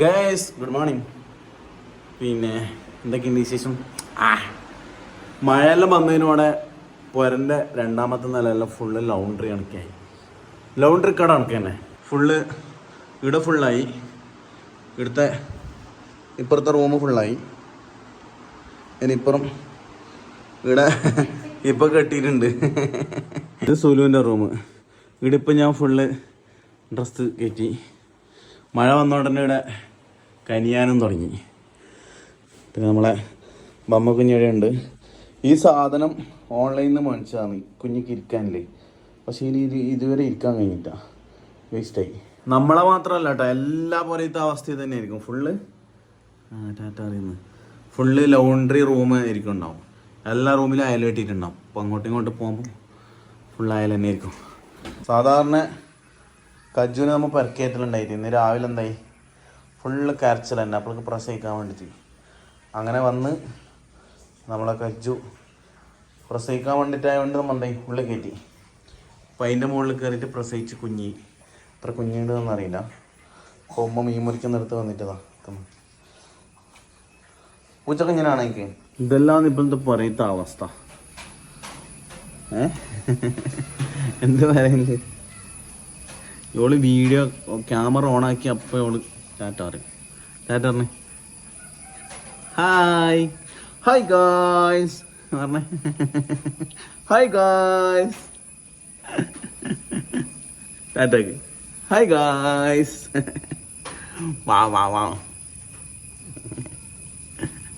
Guys good morning. പിന്നെ എന്തൊക്കെയുണ്ട് വിശേഷം? മഴയെല്ലാം വന്നതിനോടെ പുരൻ്റെ രണ്ടാമത്തെ നിലയെല്ലാം ഫുള്ള് ലൗണ്ടറി കണക്കായി. ലൗണ്ടറി കട കണക്ക് തന്നെ ഫുള്ള്. ഇവിടെ ഫുള്ളായി, ഇവിടുത്തെ ഇപ്പുറത്തെ റൂം ഫുള്ളായി. ഇനിയിപ്പുറം ഇവിടെ ഇപ്പം കെട്ടിയിട്ടുണ്ട്. ഇത് സുലുവിൻ്റെ റൂം. ഇവിടെ ഇപ്പം ഞാൻ ഫുള്ള് ഡ്രസ്സ് കയറ്റി. മഴ വന്നോടനെ ഇവിടെ കനിയാനും തുടങ്ങി. പിന്നെ നമ്മളെ ബമ്മക്കുഞ്ഞിഴയുണ്ട്. ഈ സാധനം ഓൺലൈനിൽ നിന്ന് മേടിച്ചതാണ് കുഞ്ഞിക്ക് ഇരിക്കാനില്ലേ. പക്ഷേ ഇനി ഇതുവരെ ഇരിക്കാൻ കഴിഞ്ഞിട്ടാ, വേസ്റ്റായി. നമ്മളെ മാത്രമല്ല കേട്ടോ, എല്ലാ പോലത്തെ അവസ്ഥ തന്നെ ആയിരിക്കും. ഫുള്ള് ടാറ്റ അറിയുന്നു. ഫുള്ള് ലൗണ്ടറി റൂം ആയിരിക്കും ഉണ്ടാവും. എല്ലാ റൂമിലും അയൽ കെട്ടിയിട്ടുണ്ടാവും. അപ്പോൾ അങ്ങോട്ടും ഇങ്ങോട്ട് പോകുമ്പോൾ ഫുൾ അയൽ തന്നെ ആയിരിക്കും. സാധാരണ കജ്ജുവിന് നമ്മൾ പരക്കേറ്റലുണ്ടായിട്ട് ഇന്ന് രാവിലെ എന്തായി, ഫുള്ള് കരച്ചിൽ തന്നെ. അപ്പോഴേക്ക് പ്രസവിക്കാൻ വേണ്ടിയിട്ട് അങ്ങനെ വന്ന് നമ്മളെ കജ്ജു പ്രസവിക്കാൻ വേണ്ടിയിട്ടായതുകൊണ്ട് നമ്മൾ എന്തായി ഉള്ളിൽ കയറ്റി. അപ്പം അതിൻ്റെ മുകളിൽ കയറിയിട്ട് പ്രസവിച്ച് കുഞ്ഞി. എത്ര കുഞ്ഞുണ്ടെന്ന് അറിയില്ല. കൊമ്പ് മീൻ മുറിക്കുന്നിടത്ത് വന്നിട്ടതാ. പൂച്ചക്കുഞ്ഞിനാണ് എനിക്ക്. ഇതെല്ലാം ഇപ്പോഴത്തെ പറയത്ത അവസ്ഥ. എന്ത് പറയുന്നത്? ഇവള് വീഡിയോ ക്യാമറ ഓണാക്കി അപ്പോൾ ഇവള് ടാറ്റ പറയും. ടാറ്റ പറഞ്ഞേ. ഹായ് ഹായ് ഗായ്സ് പറഞ്ഞേ. Hi guys. ടാറ്റക്ക് ഹായ് ഗായ്സ്. വാ വാ വാ.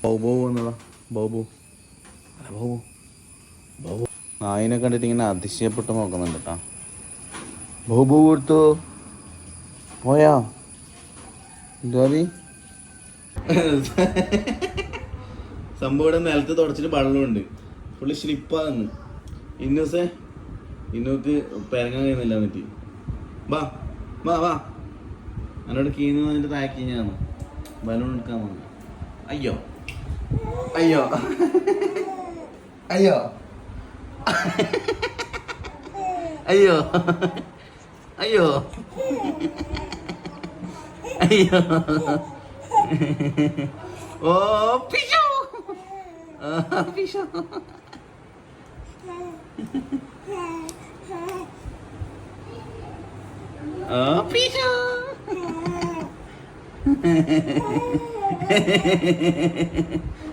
ബൗബോ എന്നതാ. ബൗബോ അല്ല ബൗബോ. ബൗബോ നായിനെ കണ്ടിട്ട് ഇങ്ങനെ അതിശയപ്പെട്ട് നോക്കുന്നുണ്ട് കേട്ടോ. ബൗബോ കൊടുത്തു പോയാ ജോബി. സംഭവം ഇവിടെ നിലത്ത് തുടച്ചിട്ട് വെള്ളമുണ്ട്. ഫുള്ള് സ്ലിപ്പാന്ന്. ഇന്നോക്ക് പെരങ്ങാൻ കഴിയുന്നില്ല. എന്നിട്ട് വാ വാ വാ. എന്നോട് കീന്ന് വന്നിട്ട് താക്കി ഞാൻ ബലൂൺ എടുക്കാൻ വന്നു. അയ്യോ അയ്യോ അയ്യോ അയ്യോ അയ്യോ അയ്യോ. ഓ പിശോ പിശോ. ഓ പിശോ.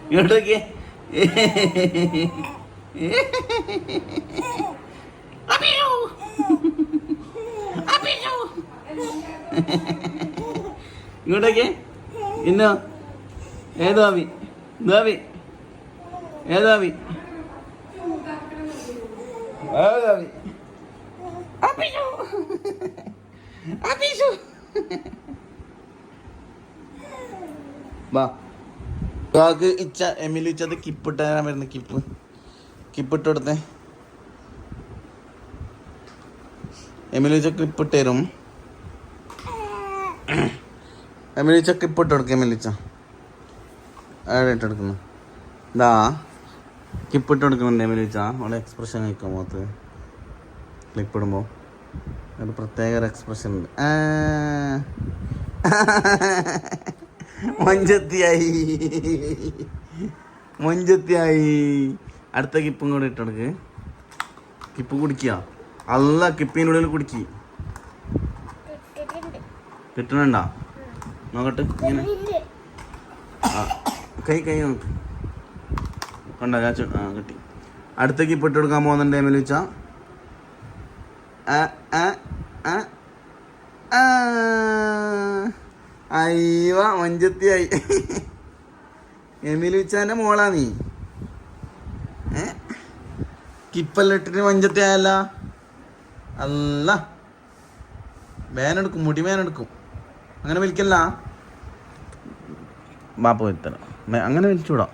ഇങ്ങോട്ടൊക്കെ ഇങ്ങോട്ടേക്ക്. ഇന്നോ ഏതോ ആവി ദാവി ഏതാവി ഏതാവി വാ. ഇച്ച എമിലിച്ചത് കിപ്പിട്ടാൻ വരുന്ന കിപ്പിട്ട് കൊടുത്തേ. എമിലിച്ച ക്ലിപ്പിട്ട് തരും. എമിലിച്ച ക്ലിപ്പിട്ട് കൊടുക്കുക. എമിലിച്ച അവിടെ ഇട്ടെടുക്കുന്നു. ഇതാ ക്ലിപ്പിട്ട് കൊടുക്കുന്നുണ്ട് എമിലിച്ച. അവിടെ എക്സ്പ്രഷൻ കഴിക്കാൻ പോകത്ത് ക്ലിപ്പിടുമ്പോൾ ഒരു പ്രത്യേക എക്സ്പ്രഷൻ ഉണ്ട്. മൊഞ്ചത്തിയായി മൊഞ്ചത്തിയായി. അടുത്ത കിപ്പും കൂടെ ഇട്ടെടുക്ക്. കിപ്പ് കുടിക്കുക. അല്ല കിപ്പിൻ്റെ ഉള്ളിൽ കുടിക്കി. കിട്ടണണ്ട നോക്കട്ടെ. ഇങ്ങനെ കൈ നോക്ക്. കണ്ട കാച്ച. കിട്ടി. അടുത്ത കിപ്പ് ഇട്ട് കൊടുക്കാൻ പോകുന്നുണ്ട് എമിലി വെച്ചാ. അയ്യോ മഞ്ചത്തിയായി. എമിലി വെച്ചാൻ്റെ മോളാ നീ. കിപ്പെല്ലാം ഇട്ടിട്ട് മഞ്ചത്തിയായല്ല. അല്ല വേനെടുക്കും, മുടി വേനെടുക്കും. അങ്ങനെ വലിക്കല്ല. ബാപ്പ വരുത്തണം. അങ്ങനെ വലിച്ചൂടാ.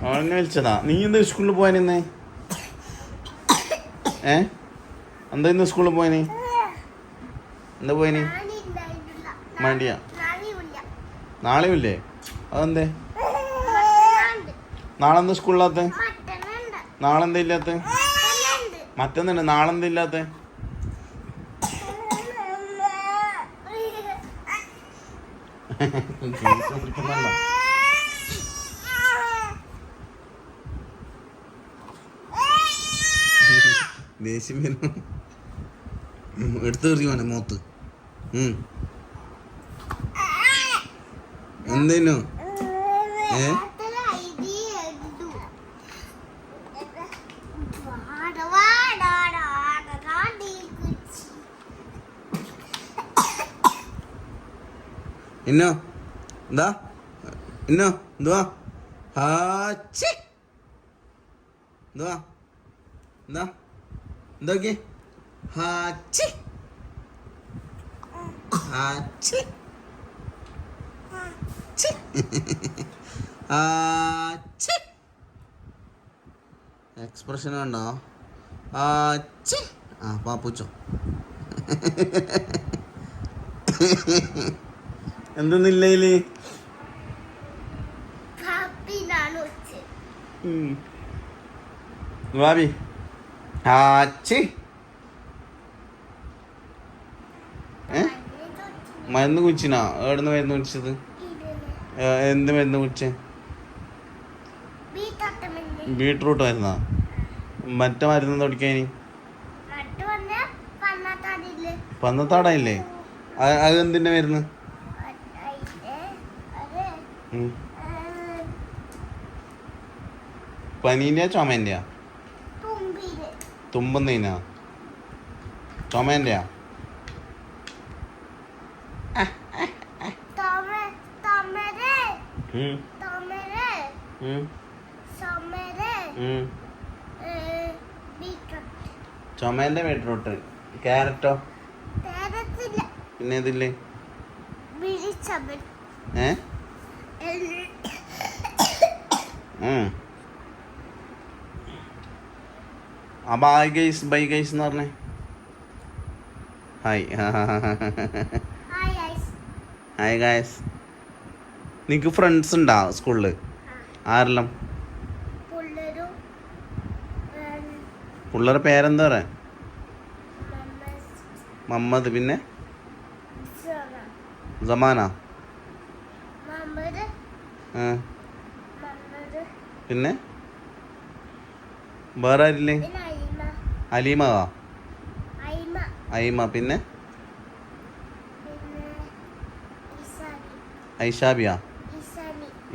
ഓളെന്നെ വലിച്ചതാ. നീ എന്താ സ്കൂളിൽ പോയാനിന്നേ? എന്താ ഇന്ന് സ്കൂളിൽ പോയനി? എന്താ പോയനി? മടിയാ. നാളെയും ഇല്ലേ? അതെന്തേ നാളെ എന്താ സ്കൂളിലാത്ത? നാളെന്താ ഇല്ലാത്ത? മറ്റൊന്നുണ്ട്. നാളെന്താ ഇല്ലാത്ത? ദേഷ്യം വരും. എടുത്ത് എറിയുവാണ് മോത്ത്. എന്തേനു ഇന്നോ എന്താ ഇന്നോ എന്തുവാ ഹാച്ചി എന്തുവാ എന്താ എന്തൊക്കെ ഹാച്ചി ഹാച്ചി ഹാച്ചി എക്സ്പ്രഷൻ കണ്ടോ ഹാച്ചി ആ പാപ്പൂച്ചോ എന്തൊന്നില്ലേ ഭാബി ഹാച്ചി മരുന്ന് കുടിച്ചിനാ? എവിടുന്ന് മരുന്ന് കുടിച്ചത്? എന്ത് മരുന്ന് കുടിച്ചേ? ബീട്രൂട്ട് മരുന്നാ? മറ്റേ മരുന്ന് തൊടിക്കാനി പന്നത്താടയില്ലേ? അത് എന്തിന്റെ മരുന്ന്? പനീന്റെയാ ചുമേന്റെയാ? തുമ്പുന്നതിനാ? ചുമേന്റെയാ? ചുമേന്റെ ബീട്രൂട്ട്. ക്യാരറ്റോ? പിന്നെ ഇതില്ലേ? ബൈ ഗൈസ് എന്ന് പറഞ്ഞേ. Hi hi guys. നിനക്ക് ഫ്രണ്ട്സ് ഉണ്ടാ സ്കൂളിൽ? ആരെല്ലാം? പിള്ളേരുടെ പേരെന്താ പറയാ? മുഹമ്മദ്. പിന്നെ സമാന. പിന്നെ വേറെ ആരില്ലേ? അലീമ. അയിമ. പിന്നെ ഐഷാബിയ.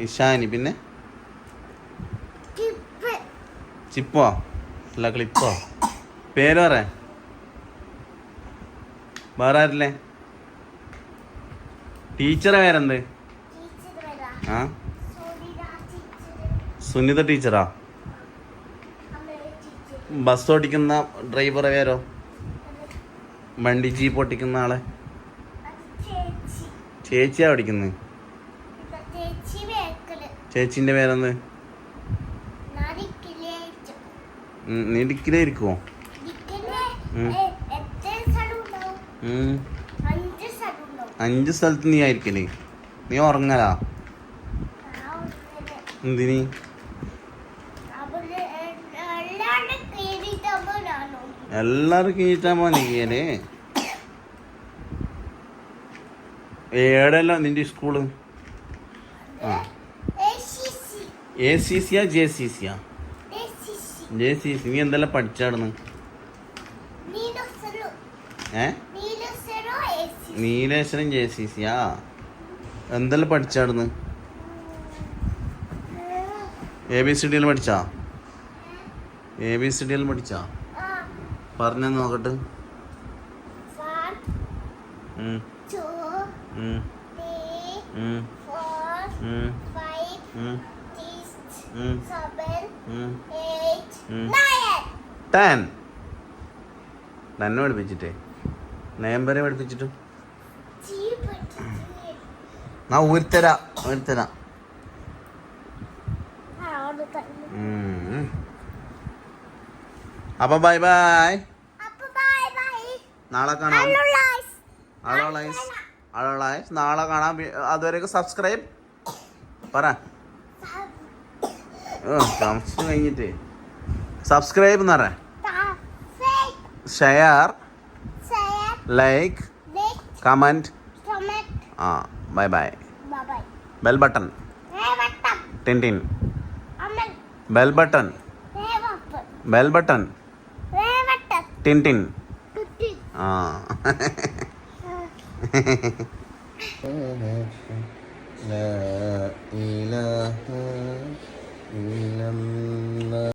ഇഷാനി. പിന്നെ ചിപ്പോ അല്ല ക്ലിപ്പോ? പേര് പറയാ. വേറെ ആരില്ലേ? ടീച്ചറെ പേരെന്ത്? ആ സുനിത ടീച്ചറാ? ബസ് ഓടിക്കുന്ന ഡ്രൈവറെ പേരോ? വണ്ടി ജീപ്പ് ഓടിക്കുന്ന ആളെ? ചേച്ചിയാ ഓടിക്കുന്നത്? ചേച്ചിന്റെ പേരെന്ത്? നീ ഡിക്കിലായിരിക്കുമോ? 5 സ്ഥലത്ത് നീ ആയിരിക്കല്ലേ? നീ ഉറങ്ങലാ? എന്തിനി? എല്ലാരും കീറ്റാമോ നീയല്ലേ? ഏടല്ലോ നിന്റെ സ്കൂള്? ആ ACCയാ JCCയാ? JCC. നീ എന്തെല്ലാം പഠിച്ചാടുന്നു? നീലേശ്വരം JCCയാ? എന്തെല്ലാം പഠിച്ചാടുന്നു? ABCD പഠിച്ചാ? ABCD പഠിച്ചാ? പറഞ്ഞ നോക്കട്ടെ. 1 2 3 4 5 6 7 8 9 10 പഠിപ്പിച്ചിട്ടേ 9 വരെ പഠിപ്പിച്ചിട്ടു നാ ഊരിത്തരാ. അപ്പൊ ബൈ ബൈ. നാളെ കാണാം. നാളെ കാണാം. അതുവരെയൊക്കെ സബ്സ്ക്രൈബ് പറ. താമസിച്ച് കഴിഞ്ഞിട്ട് സബ്സ്ക്രൈബ് എന്ന് പറയാം. Share, like, comment. Bye bye. Bell button ടിൻടിൻ ബെൽ ബട്ടൺ ബെൽ ബട്ടൺ ടിൻടിൻ ആ ലാ ഇലാഹ